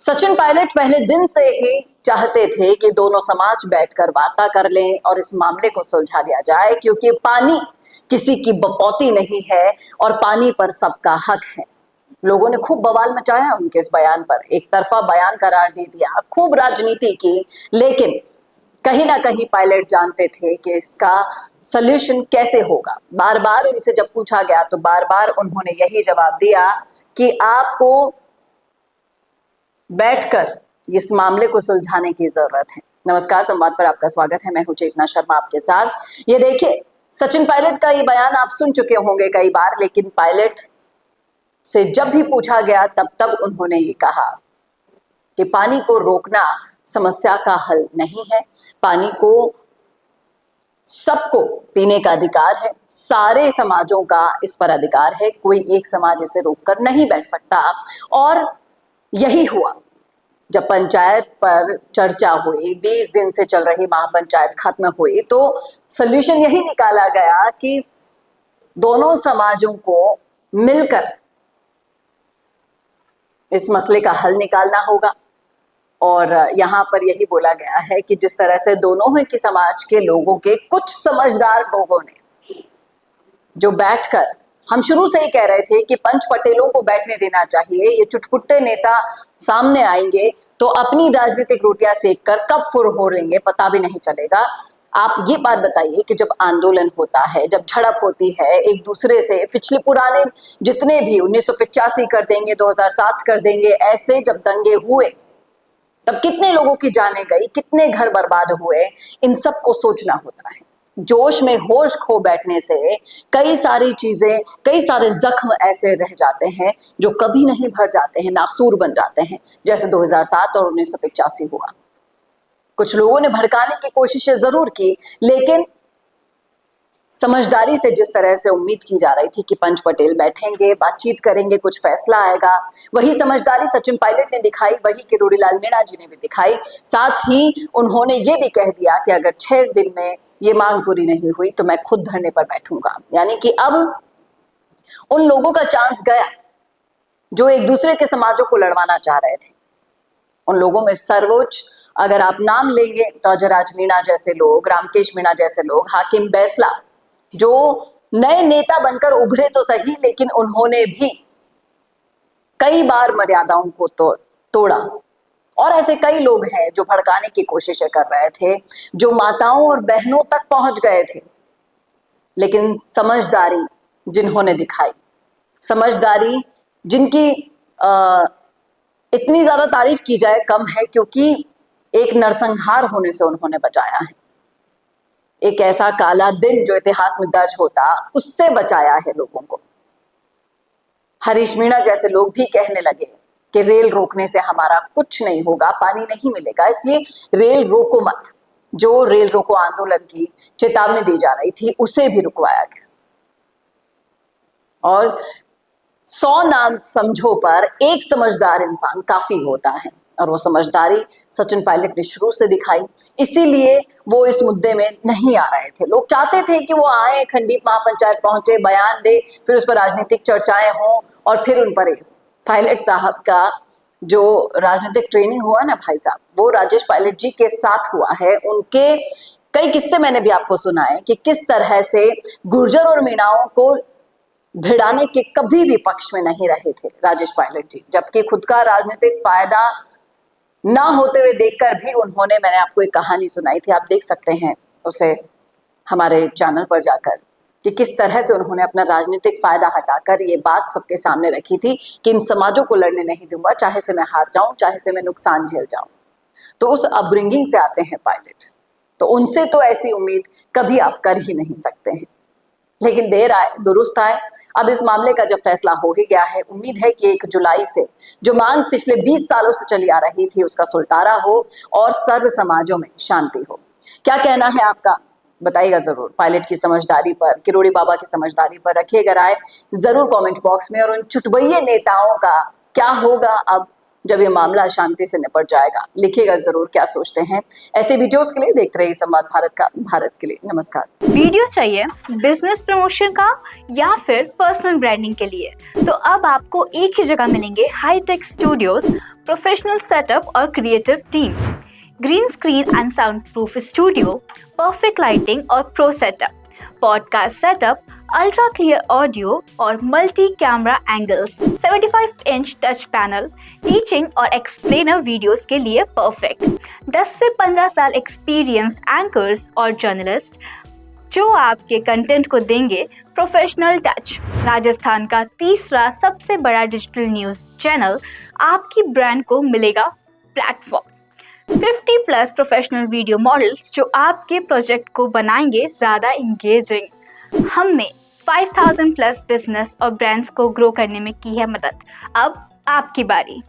सचिन पायलट पहले दिन से ही चाहते थे कि दोनों समाज बैठकर वार्ता कर लें और इस मामले को सुलझा लिया जाए, क्योंकि पानी किसी की बपौती नहीं है और पानी पर सबका हक है। लोगों ने खूब बवाल मचाया उनके इस बयान पर, एक तरफा बयान करार दे दिया, खूब राजनीति की, लेकिन कहीं ना कहीं पायलट जानते थे कि इसका सॉल्यूशन कैसे होगा। बार बार उनसे जब पूछा गया तो बार बार उन्होंने यही जवाब दिया कि आपको बैठकर इस मामले को सुलझाने की जरूरत है। नमस्कार, संवाद पर आपका स्वागत है। मैं हूं चेतना शर्मा आपके साथ। ये देखिए, सचिन पायलट का ये बयान आप सुन चुके होंगे कई बार, लेकिन पायलट से जब भी पूछा गया तब उन्होंने ये कहा कि पानी को रोकना समस्या का हल नहीं है। पानी को सबको पीने का अधिकार है, सारे समाजों का इस पर अधिकार है, कोई एक समाज इसे रोककर नहीं बैठ सकता। और यही हुआ जब पंचायत पर चर्चा हुई, 20 दिन से चल रही महापंचायत खत्म हुई, तो सॉल्यूशन यही निकाला गया कि दोनों समाजों को मिलकर इस मसले का हल निकालना होगा। और यहाँ पर यही बोला गया है कि जिस तरह से दोनों ही के समाज के लोगों के कुछ समझदार लोगों ने जो बैठकर, हम शुरू से ही कह रहे थे कि पंच पटेलों को बैठने देना चाहिए, ये चुटपुट्टे नेता सामने आएंगे तो अपनी राजनीतिक रोटियां सेक कर कब फुर हो लेंगे पता भी नहीं चलेगा। आप ये बात बताइए कि जब आंदोलन होता है, जब झड़प होती है एक दूसरे से, पिछले पुराने जितने भी 1985 कर देंगे, 2007 कर देंगे, ऐसे जब दंगे हुए तब कितने लोगों की जानें गई, कितने घर बर्बाद हुए, इन सब को सोचना होता है। जोश में होश खो बैठने से कई सारी चीजें, कई सारे जख्म ऐसे रह जाते हैं जो कभी नहीं भर जाते हैं, नासूर बन जाते हैं, जैसे 2007 और 1985 हुआ। कुछ लोगों ने भड़काने की कोशिशें जरूर की, लेकिन समझदारी से जिस तरह से उम्मीद की जा रही थी कि पंच पटेल बैठेंगे, बातचीत करेंगे, कुछ फैसला आएगा, वही समझदारी सचिन पायलट ने दिखाई, वही किरोड़ी लाल मीणा जी ने भी दिखाई। साथ ही उन्होंने ये भी कह दिया कि अगर 6 दिन में ये मांग पूरी नहीं हुई तो मैं खुद धरने पर बैठूंगा। यानी कि अब उन लोगों का चांस गया जो एक दूसरे के समाजों को लड़वाना चाह रहे थे। उन लोगों में सर्वोच्च अगर आप नाम लेंगे तो अजयराज मीणा जैसे लोग, रामकेश मीणा जैसे लोग, हाकिम बैसला, जो नए नेता बनकर उभरे तो सही, लेकिन उन्होंने भी कई बार मर्यादाओं को तोड़ा। और ऐसे कई लोग हैं जो भड़काने की कोशिशें कर रहे थे, जो माताओं और बहनों तक पहुंच गए थे, लेकिन समझदारी जिन्होंने दिखाई, समझदारी जिनकी इतनी ज्यादा तारीफ की जाए कम है, क्योंकि एक नरसंहार होने से उन्होंने बचाया है, एक ऐसा काला दिन जो इतिहास में दर्ज होता उससे बचाया है लोगों को। हरीश मीणा जैसे लोग भी कहने लगे कि रेल रोकने से हमारा कुछ नहीं होगा, पानी नहीं मिलेगा, इसलिए रेल रोको मत। जो रेल रोको आंदोलन की चेतावनी दी जा रही थी उसे भी रुकवाया गया। और 100 नाम समझो पर एक समझदार इंसान काफी होता है, और वो समझदारी सचिन पायलट ने शुरू से दिखाई। इसीलिए वो इस मुद्दे में नहीं आ रहे थे। लोग चाहते थे कि वो आए, खंडीप महापंचायत पहुंचे, बयान दे, फिर उस पर राजनीतिक चर्चाएं हों, और फिर उन पर पायलट साहब का जो राजनीतिक ट्रेनिंग हुआ ना भाई साहब, वो राजेश पायलट जी के साथ हुआ है। उनके कई किस्से मैंने भी आपको सुनाए कि किस तरह से गुर्जर और मीणाओं को भिड़ाने के कभी भी पक्ष में नहीं रहे थे राजेश पायलट जी, जबकि खुद का राजनीतिक फायदा ना होते हुए देखकर भी उन्होंने, मैंने आपको एक कहानी सुनाई थी, आप देख सकते हैं उसे हमारे चैनल पर जाकर, कि किस तरह से उन्होंने अपना राजनीतिक फायदा हटाकर ये बात सबके सामने रखी थी कि इन समाजों को लड़ने नहीं दूंगा, चाहे से मैं हार जाऊं, चाहे से मैं नुकसान झेल जाऊं। तो उस अपब्रिंगिंग से आते हैं पायलट, तो उनसे तो ऐसी उम्मीद कभी आप कर ही नहीं सकते हैं। लेकिन देर आए दुरुस्त आए। अब इस मामले का जब फैसला हो ही गया है, उम्मीद है कि 1 जुलाई से जो मांग पिछले 20 सालों से चली आ रही थी उसका सुलटारा हो और सर्व समाजों में शांति हो। क्या कहना है आपका, बताइएगा जरूर। पायलट की समझदारी पर, किरोड़ी बाबा की समझदारी पर रखिएगा राय जरूर कमेंट बॉक्स में। और उन चुटबैये नेताओं का क्या होगा अब, जब ये मामला शांति से निपट जाएगा। लिखिएगा जरूर क्या सोचते हैं। ऐसे वीडियोस के लिए देखते रहिए संवाद भारत का। भारत के लिए नमस्कार। वीडियो चाहिए बिजनेस प्रमोशन का या फिर पर्सनल ब्रांडिंग के लिए, तो अब आपको एक ही जगह मिलेंगे हाईटेक स्टूडियोज, प्रोफेशनल सेटअप और creative team, green screen and sound proof studio, perfect lighting और pro setup, podcast setup, ultra clear audio और multi camera angles, 75 inch touch panel, teaching और एक्सप्लेनर वीडियोस के लिए परफेक्ट, 10 से 15 साल experienced anchors और journalist जो आपके कंटेंट को देंगे प्रोफेशनल टच। राजस्थान का तीसरा सबसे बड़ा डिजिटल न्यूज़ चैनल आपकी ब्रांड को मिलेगा प्लेटफॉर्म। 50+ प्रोफेशनल वीडियो मॉडल्स जो आपके प्रोजेक्ट को बनाएंगे ज़्यादा इंगेजिंग। हमने 5000+ बिजनेस और ब्रांड्स को ग्रो करने में की है मदद। अब आपकी बारी।